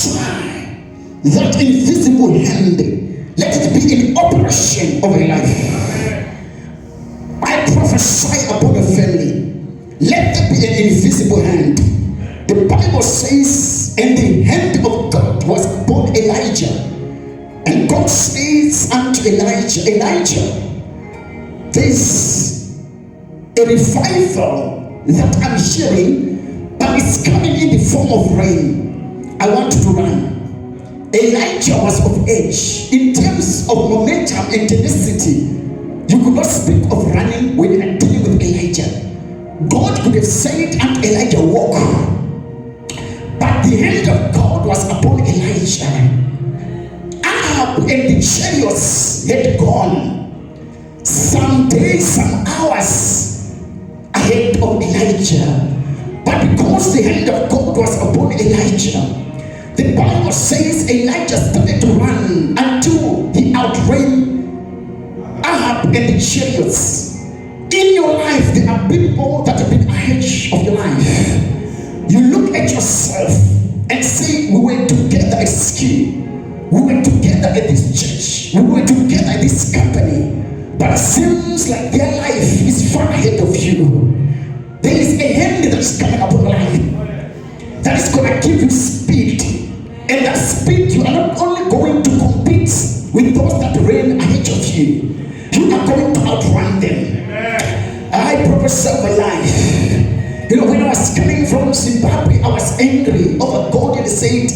prophesy that invisible hand, let it be in operation over your life. I prophesy upon your family, let there be an invisible hand. The Bible says, and the hand of God was upon Elijah. And God says unto Elijah, Elijah, there's a revival that I'm hearing, but it's coming in the form of rain. I want to run. Elijah was of age. In terms of momentum and tenacity, you could not speak of running when you are dealing with Elijah. God could have said unto Elijah, walk. But the hand of God was upon Elijah. Ahab and the chariots had gone some days, some hours ahead of Elijah. But because the hand of God was upon Elijah, the Bible says Elijah started to run until he outran Ahab and the chariots. In your life, there are people that have been ahead of your life. You look at yourself and say, we were together at school. We were together at this church. We were together at this company. But it seems like their life is far ahead of you. There is a hand that is coming upon your life that is going to give you speed. And that speed, you are not only going to compete with those that reign ahead of you, you are going to outrun them. I prophesy my life. You know, when I was coming from Zimbabwe, I was angry over God and said,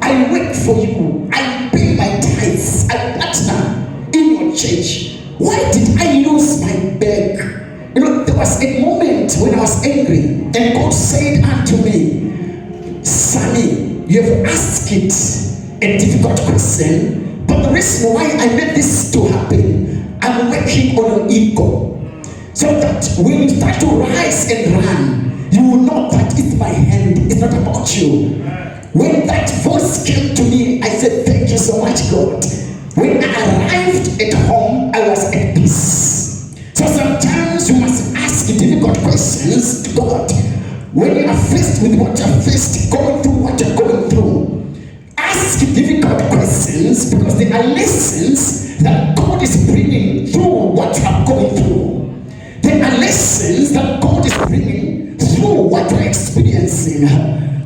I work for you. I pay my tithes. I partner in your church. Why did I lose my bag? You know, there was a moment when I was angry, and God said unto me, Sonny, you have asked a difficult question, but the reason why I made this to happen, I'm working on your ego. So that when you start to rise and run, you will know that it's my hand, it's not about you. When that voice came to me, I said, thank you so much, God. When I arrived at home, I was at peace. So sometimes you must ask difficult questions to God. When you are faced with what you're faced, going through what you're going through, ask difficult questions, because there are lessons that God is bringing through what you are going through. There are lessons that God is bringing through what you're experiencing.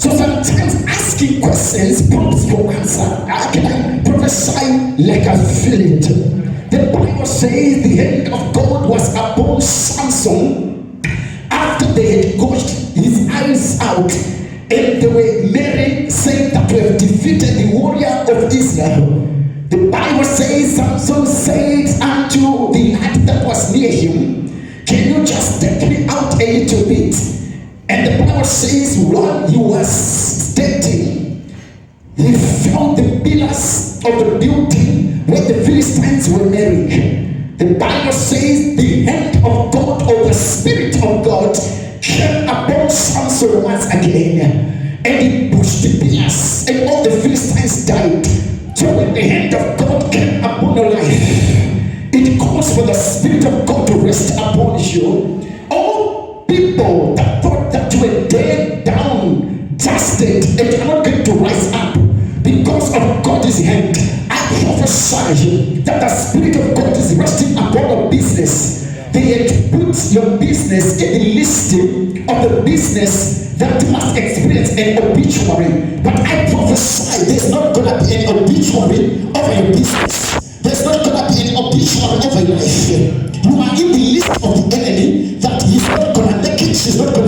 So sometimes asking questions prompts for answer. Can I prophesy like I feel it? The Bible says the hand of God was upon Samson after they had gouged his eyes out, and they were merry, saying that we have defeated the warrior of Israel. The Bible says Samson said unto the lad that was near him, can you just take me out a little bit? And the Bible says while he was standing, he found the pillars of the building where the Philistines were married. The Bible says the hand of God, or the Spirit of God, came upon Samson once again, and he pushed the pillars, and all the Philistines died. So when the hand of God came upon your life, it calls for the Spirit of God to rest upon you. All people that thought that you were dead, down, dusted, and you are not going to rise up because of God's hand, I prophesy that the Spirit of God is resting upon your business. They had put your business in the listing of the business that must experience an obituary. But I prophesy there's not going to be an obituary over your business. There's not going to be an obituary over your life. You are in the list of the enemy that he's not going to make it, she's not going to